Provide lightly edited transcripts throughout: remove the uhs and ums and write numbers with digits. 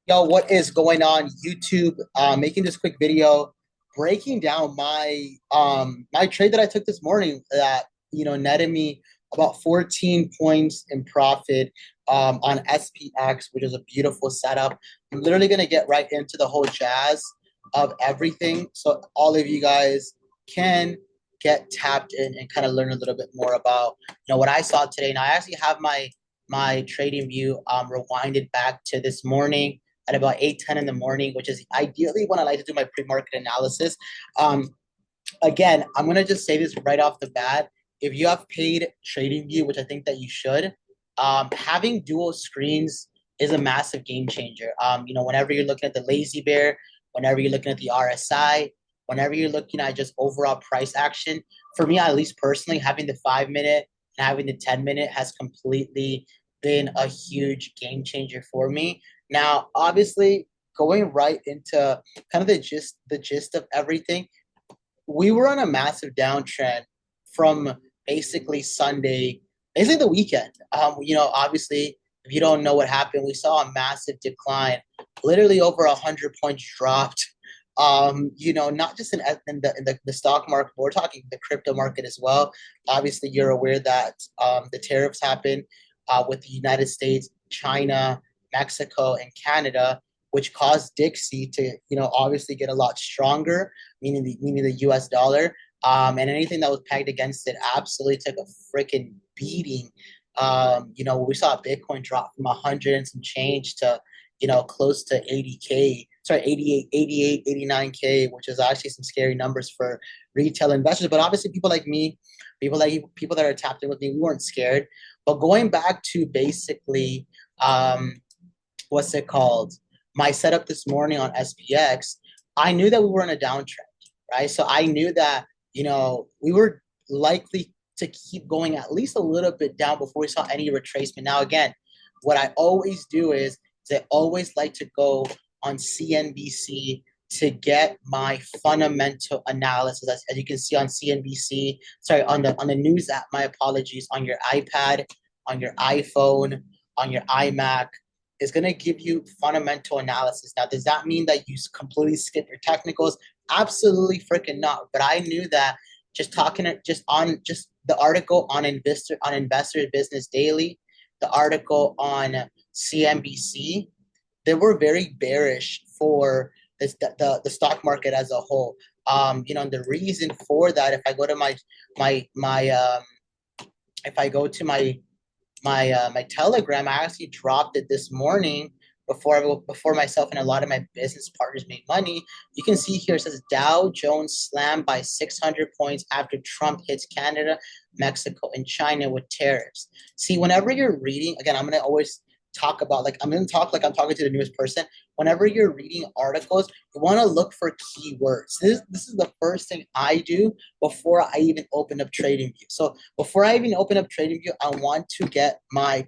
Yo, what is going on YouTube? Making this quick video, breaking down my trade that I took this morning that netted me about 14 points in profit on SPX, which is a beautiful setup. I'm literally gonna get right into the whole jazz of everything, so all of you guys can get tapped in and kind of learn a little bit more about what I saw today. Now I actually have my trading view rewinded back to this morning at about 8:10 in the morning, which is ideally when I like to do my pre-market analysis. Um, Again, I'm gonna just say this right off the bat. If you have paid TradingView, which I think that you should, having dual screens is a massive game changer. Whenever you're looking at the lazy bear, whenever you're looking at the RSI, whenever you're looking at just overall price action, for me, at least personally, having the 5 minute and having the 10 minute has completely been a huge game changer for me. Now, obviously, going right into kind of the gist of everything, we were on a massive downtrend from basically Sunday, basically the weekend. Obviously, if you don't know what happened, we saw a massive decline, literally over 100 points dropped. Not just in the stock market, but we're talking the crypto market as well. Obviously, you're aware that the tariffs happened with the United States, China, Mexico, and Canada, which caused Dixie to, obviously get a lot stronger, meaning the U.S. dollar. And anything that was pegged against it absolutely took a freaking beating. We saw Bitcoin drop from 100 and some change to, close to 80K, sorry, 88, 89K, which is actually some scary numbers for retail investors. But obviously, people like me, people that are tapped in with me, we weren't scared. But going back to basically, what's it called? My setup this morning on SPX, I knew that we were in a downtrend, right? So I knew that, we were likely to keep going at least a little bit down before we saw any retracement. Now, again, what I always do is I always like to go on CNBC to get my fundamental analysis. As you can see on CNBC, sorry, on the news app, my apologies, on your iPad, on your iPhone, on your iMac, is going to give you fundamental analysis. Now, does that mean that you completely skip your technicals? Absolutely freaking not. But I knew that just talking just the article on Investor Business Daily, the article on CNBC, they were very bearish for the stock market as a whole. And the reason for that, if I go to if I go to my Telegram, I actually dropped it this morning before myself and a lot of my business partners made money. You can see here it says Dow Jones slammed by 600 points after Trump hits Canada, Mexico, and China with tariffs. See, whenever you're reading, again, I'm gonna always talk about I'm gonna talk like I'm talking to the newest person. Whenever you're reading articles, you want to look for keywords. This is the first thing I do before I even open up TradingView. So before I even open up TradingView, I want to get my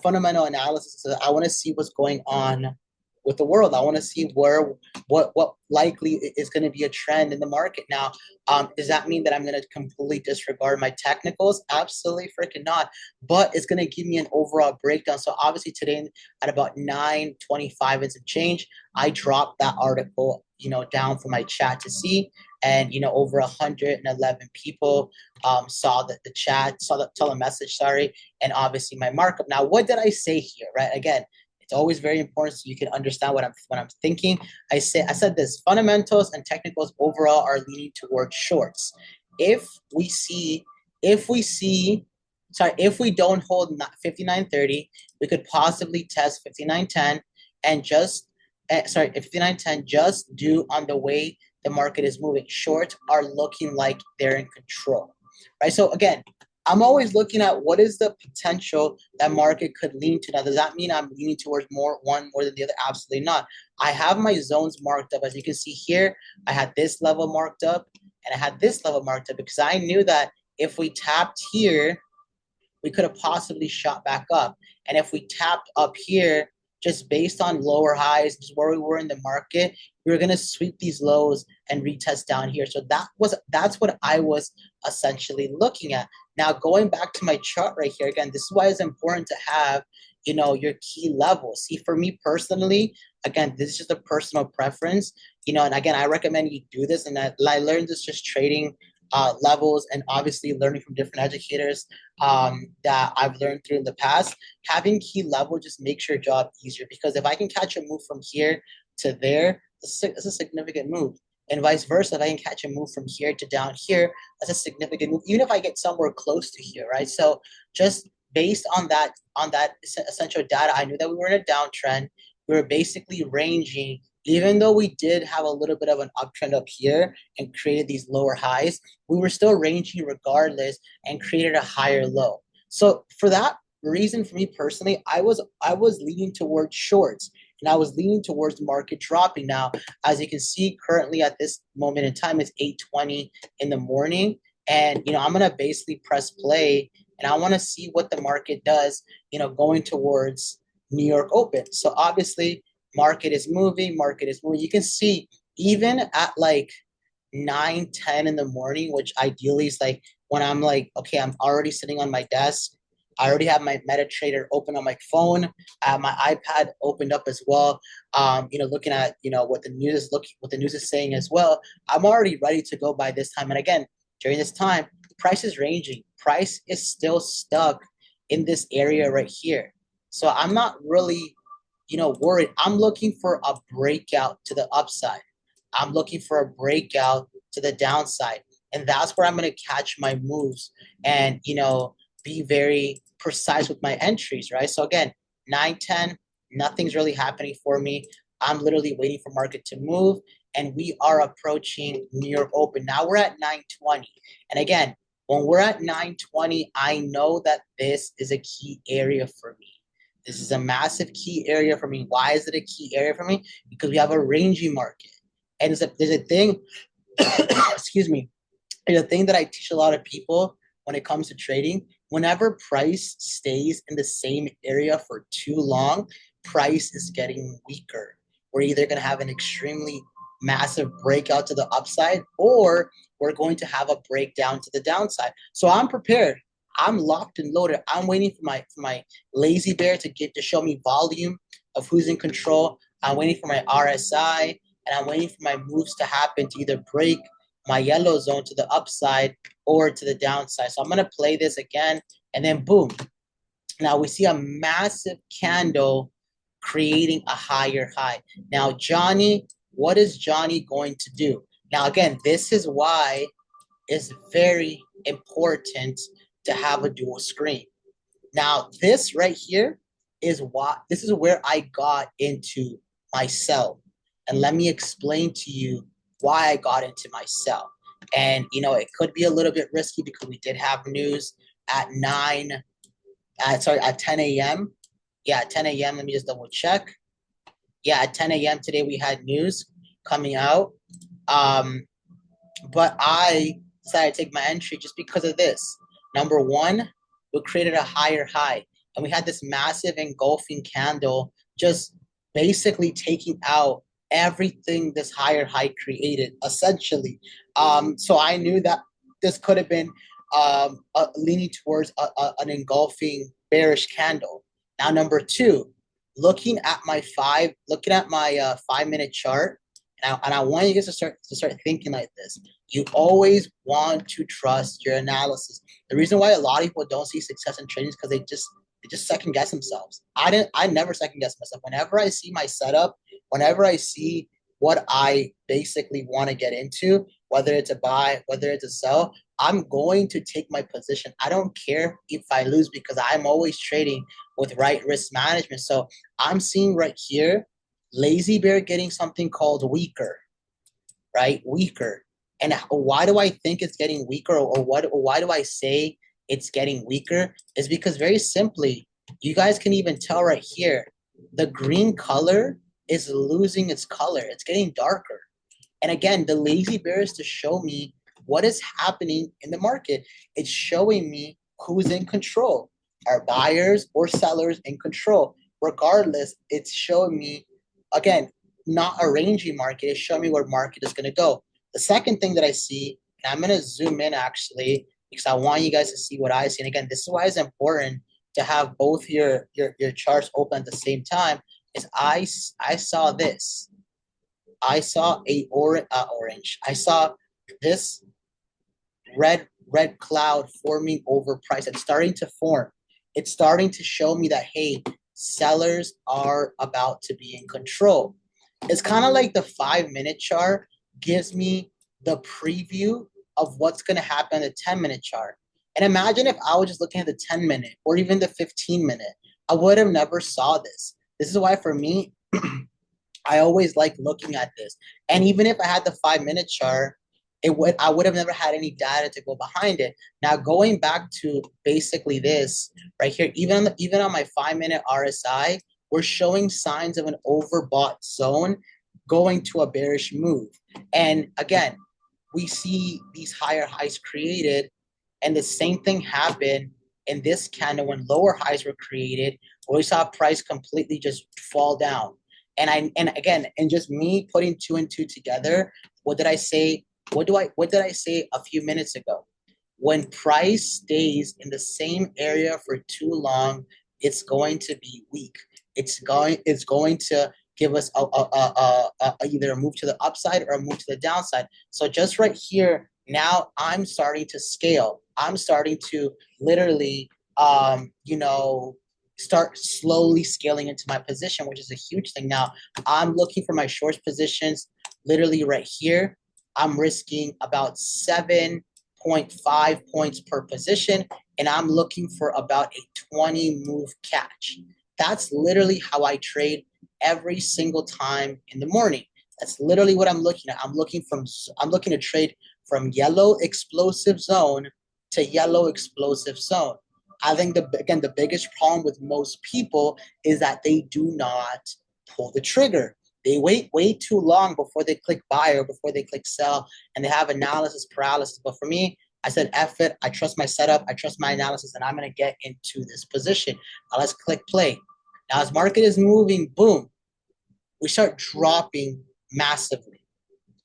fundamental analysis. So I want to see what's going on with the world. I want to see what likely is going to be a trend in the market. Now, does that mean that I'm going to completely disregard my technicals? Absolutely freaking not. But it's going to give me an overall breakdown. So obviously today at about 9:25 and some change, I dropped that article, down for my chat to see. And over 111 people saw the chat, saw the message, sorry, and obviously my markup. Now, what did I say here? Right? Again, it's always very important so you can understand what I'm thinking. I said this: fundamentals and technicals overall are leaning towards shorts. If we see if we see if we don't hold 59.30, we could possibly test 59.10 and just 59.10 just due on the way the market is moving. Shorts are looking like they're in control, right? So again, I'm always looking at what is the potential that market could lean to. Now, does that mean I'm leaning towards one more than the other? Absolutely not. I have my zones marked up. As you can see here, I had this level marked up and I had this level marked up because I knew that if we tapped here, we could have possibly shot back up. And if we tapped up here, just based on lower highs, just where we were in the market, we were going to sweep these lows and retest down here. So that's what I was essentially looking at. Now, going back to my chart right here, again, this is why it's important to have your key levels. See, for me personally, again, this is just a personal preference, and again, I recommend you do this. And I learned this just trading levels and obviously learning from different educators that I've learned through in the past. Having key level just makes your job easier because if I can catch a move from here to there, it's a significant move. And vice versa, if I can catch a move from here to down here, that's a significant move, even if I get somewhere close to here, right? So just based on that essential data, I knew that we were in a downtrend. We were basically ranging, even though we did have a little bit of an uptrend up here and created these lower highs, we were still ranging regardless and created a higher low. So for that reason, for me personally, I was leaning towards shorts and I was leaning towards the market dropping. Now, as you can see, currently at this moment in time, it's 8:20 in the morning. And I'm gonna basically press play and I want to see what the market does, going towards New York Open. So obviously, market is moving, market is moving. You can see even at like 9:10 in the morning, which ideally is like when I'm like, okay, I'm already sitting on my desk. I already have my MetaTrader open on my phone. I have my iPad opened up as well. Looking at what the news is saying as well. I'm already ready to go by this time. And again, during this time, the price is ranging. Price is still stuck in this area right here. So I'm not really, worried. I'm looking for a breakout to the upside. I'm looking for a breakout to the downside. And that's where I'm going to catch my moves and, be very precise with my entries, right? So again, 9:10, nothing's really happening for me. I'm literally waiting for market to move and we are approaching New York Open. Now we're at 9:20. And again, when we're at 9:20, I know that this is a key area for me. This is a massive key area for me. Why is it a key area for me? Because we have a ranging market. And there's a thing, excuse me, there's a thing that I teach a lot of people when it comes to trading. Whenever price stays in the same area for too long, price is getting weaker. We're either going to have an extremely massive breakout to the upside or we're going to have a breakdown to the downside. So I'm prepared. I'm locked and loaded. I'm waiting for my lazy bear to show me volume of who's in control. I'm waiting for my RSI and I'm waiting for my moves to happen to either break my yellow zone to the upside or to the downside. So I'm going to play this again and then boom. Now we see a massive candle creating a higher high. Now, Johnny, what is Johnny going to do? Now, again, this is why it's very important to have a dual screen. Now, this right here is where I got into my sell. And let me explain to you why I got into my sell. And, it could be a little bit risky because we did have news at 10 a.m. Yeah, at 10 a.m. Let me just double check. Yeah, at 10 a.m. today we had news coming out. But I decided to take my entry just because of this. Number one, we created a higher high. And we had this massive engulfing candle just basically taking out everything this higher high created, essentially. So I knew that this could have been leaning towards an engulfing bearish candle. Now, number two, looking at my 5-minute chart, and I want you guys to start thinking like this. You always want to trust your analysis. The reason why a lot of people don't see success in trading is because they just second guess themselves. I never second guess myself. Whenever I see my setup, whenever I see what I basically want to get into, whether it's a buy, whether it's a sell, I'm going to take my position. I don't care if I lose because I'm always trading with right risk management. So I'm seeing right here, Lazy Bear getting something called weaker, right? Weaker. And why do I think it's getting weaker, or why do I say it's getting weaker? Is because very simply, you guys can even tell right here, the green color is losing its color. It's getting darker. And again, the Lazy Bear is to show me what is happening in the market. It's showing me who's in control. Are buyers or sellers in control? Regardless, it's showing me, again, not a rangy market. It's showing me where market is going to go. The second thing that I see, and I'm going to zoom in actually, because I want you guys to see what I see. And again, this is why it's important to have both your charts open at the same time is I saw this. I saw orange. I saw this red cloud forming over price. It's starting to form. It's starting to show me that hey, sellers are about to be in control. It's kind of like the 5 minute chart gives me the preview of what's going to happen in the 10 minute chart. And imagine if I was just looking at the 10 minute or even the 15 minute, I would have never saw this. This is why for me, I always like looking at this. And even if I had the 5 minute chart, I would have never had any data to go behind it. Now going back to basically this right here, even on my 5 minute RSI, we're showing signs of an overbought zone going to a bearish move. And again, we see these higher highs created, and the same thing happened in this candle when lower highs were created, where we saw price completely just fall down. And just me putting two and two together, what did I say? What did I say a few minutes ago? When price stays in the same area for too long, it's going to be weak. It's going to give us either a move to the upside or a move to the downside. So just right here, now I'm starting to scale. I'm starting to literally, start slowly scaling into my position, which is a huge thing. Now I'm looking for my short positions literally right here. I'm risking about 7.5 points per position, and I'm looking for about a 20 move catch. That's literally how I trade every single time in the morning. That's literally what I'm looking at. I'm looking to trade from yellow explosive zone to yellow explosive zone. I think the biggest problem with most people is that they do not pull the trigger. They wait way too long before they click buy or before they click sell, and they have analysis paralysis. But for me, I said, F it. I trust my setup. I trust my analysis, and I'm going to get into this position. Now let's click play. Now as market is moving, boom, we start dropping massively.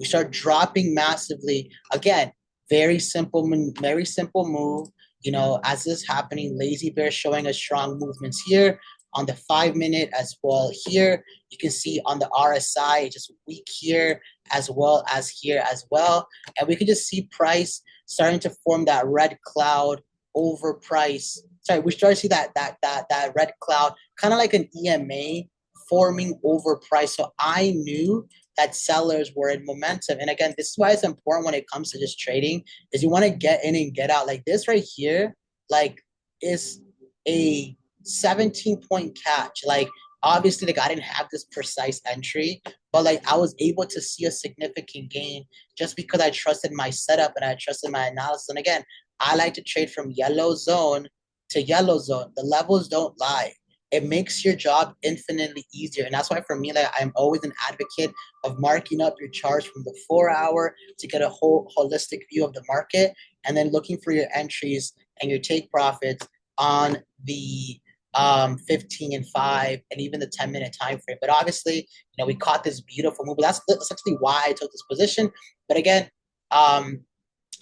We start dropping massively. Again, very simple move. As this is happening, lazy bear showing us strong movements here on the 5 minute as well here. You can see on the RSI, just weak here as well as here as well. And we can just see price starting to form that red cloud over price. Sorry, we start to see that red cloud, kind of like an EMA forming over price. So I knew that sellers were in momentum. And again, this is why it's important when it comes to just trading, is you want to get in and get out. Like this right here, like is a 17-point catch. Like obviously, like I didn't have this precise entry, but like I was able to see a significant gain just because I trusted my setup and I trusted my analysis. And again, I like to trade from yellow zone to yellow zone. The levels don't lie. It makes your job infinitely easier. And that's why for me, like I'm always an advocate of marking up your charts from the 4 hour to get a whole holistic view of the market, and then looking for your entries and your take profits on the 15 and 5 and even the 10-minute time frame. But obviously, we caught this beautiful move. That's essentially why I took this position. But again, I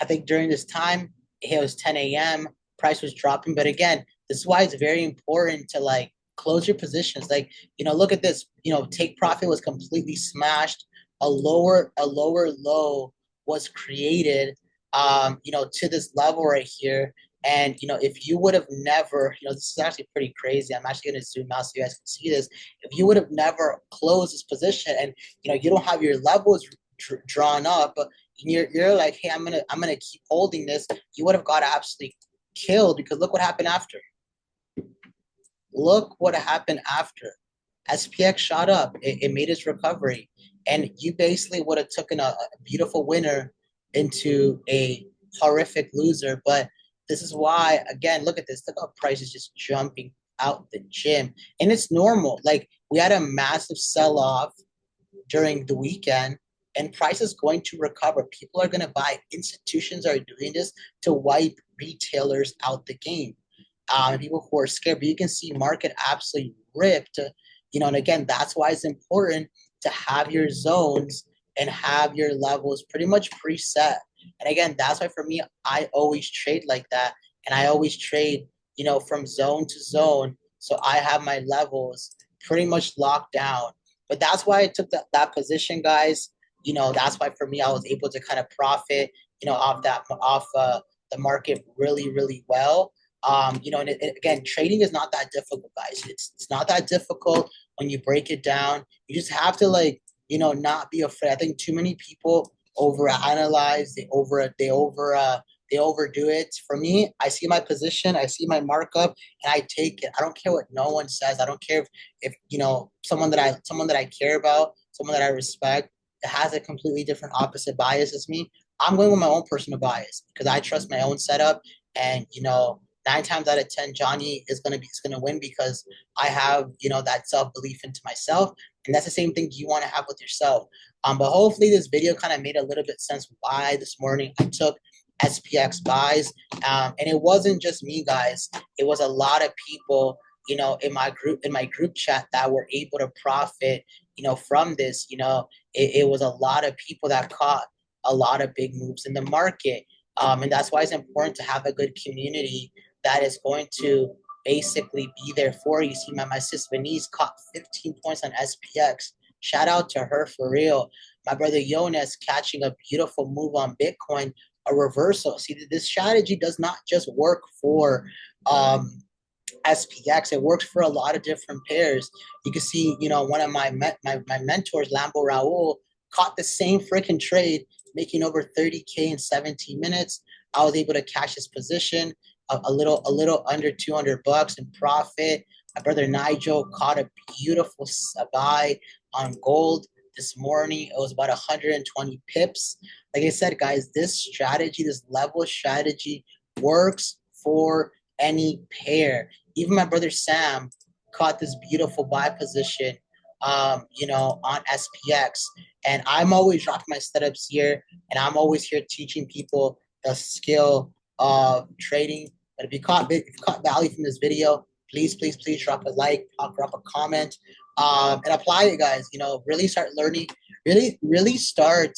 think during this time, it was 10 a.m. Price was dropping. But again, this is why it's very important to like close your positions. Like, look at this. Take profit was completely smashed. A lower low was created, to this level right here. And, if you would have never, this is actually pretty crazy. I'm actually going to zoom out so you guys can see this. If you would have never closed this position and, you don't have your levels drawn up, and you're like, hey, I'm going to keep holding this, you would have got absolutely killed, because look what happened after. Look what happened after. SPX shot up. It made its recovery. And you basically would have taken a beautiful winner into a horrific loser. But this is why, again, look at this. Look how price is just jumping out the gym. And it's normal. Like, we had a massive sell-off during the weekend, and price is going to recover. People are going to buy. Institutions are doing this to wipe retailers out the game. People who are scared, but you can see market absolutely ripped, and again, that's why it's important to have your zones and have your levels pretty much preset. And again, that's why for me, I always trade like that. And I always trade, from zone to zone. So I have my levels pretty much locked down. But that's why I took that position, guys. That's why for me, I was able to kind of profit, off the market really, really well. And again, trading is not that difficult, guys. It's not that difficult when you break it down. You just have to not be afraid. I think too many people overanalyze, they overdo it. For me, I see my position, I see my markup, and I take it. I don't care what no one says. I don't care if someone that I care about, someone that I respect, that has a completely different opposite bias as me. I'm going with my own personal bias because I trust my own setup. And 9 times out of 10, Johnny is gonna win because I have that self belief into myself, and that's the same thing you want to have with yourself. But hopefully this video kind of made a little bit sense why this morning I took SPX buys. And it wasn't just me, guys. It was a lot of people, in my group chat that were able to profit, from this. It was a lot of people that caught a lot of big moves in the market. And that's why it's important to have a good community that is going to basically be there for you. See, my sis Venice caught 15 points on SPX. Shout out to her for real. My brother Jonas catching a beautiful move on Bitcoin, a reversal. See, this strategy does not just work for SPX. It works for a lot of different pairs. You can see, one of my mentors, Lambo Raul, caught the same freaking trade, making over 30K in 17 minutes. I was able to cash his position a little under $200 in profit. My brother Nigel caught a beautiful buy on gold this morning. It was about 120 pips. Like I said, guys, this strategy, this level strategy works for any pair. Even my brother Sam caught this beautiful buy position, on SPX. And I'm always dropping my setups here, and I'm always here teaching people the skill of trading. But if you caught value from this video, please, please, please drop a like, drop a comment, and apply it, guys. Really start learning, really start,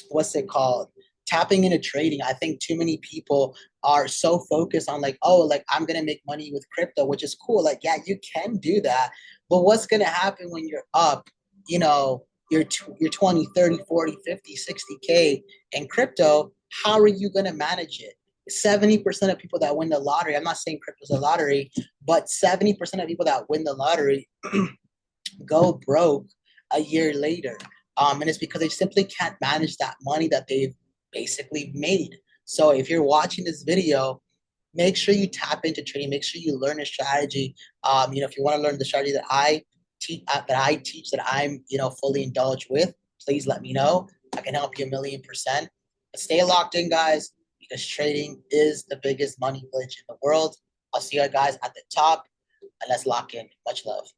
what's it called? Tapping into trading. I think too many people are so focused on like, oh, like I'm gonna make money with crypto, which is cool. Like, yeah, you can do that, but what's gonna happen when you're up, you're 20, 30, 40, 50, 60K in crypto? How are you gonna manage it? 70% of people that win the lottery, I'm not saying crypto's a lottery, but 70% of people that win the lottery go broke a year later. And it's because they simply can't manage that money that they've basically made. So if you're watching this video, make sure you tap into trading. Make sure you learn a strategy. If you want to learn the strategy that I'm, fully indulged with, please let me know. I can help you 1,000,000%. But stay locked in, guys, because trading is the biggest money glitch in the world. I'll see you guys at the top, and let's lock in. Much love.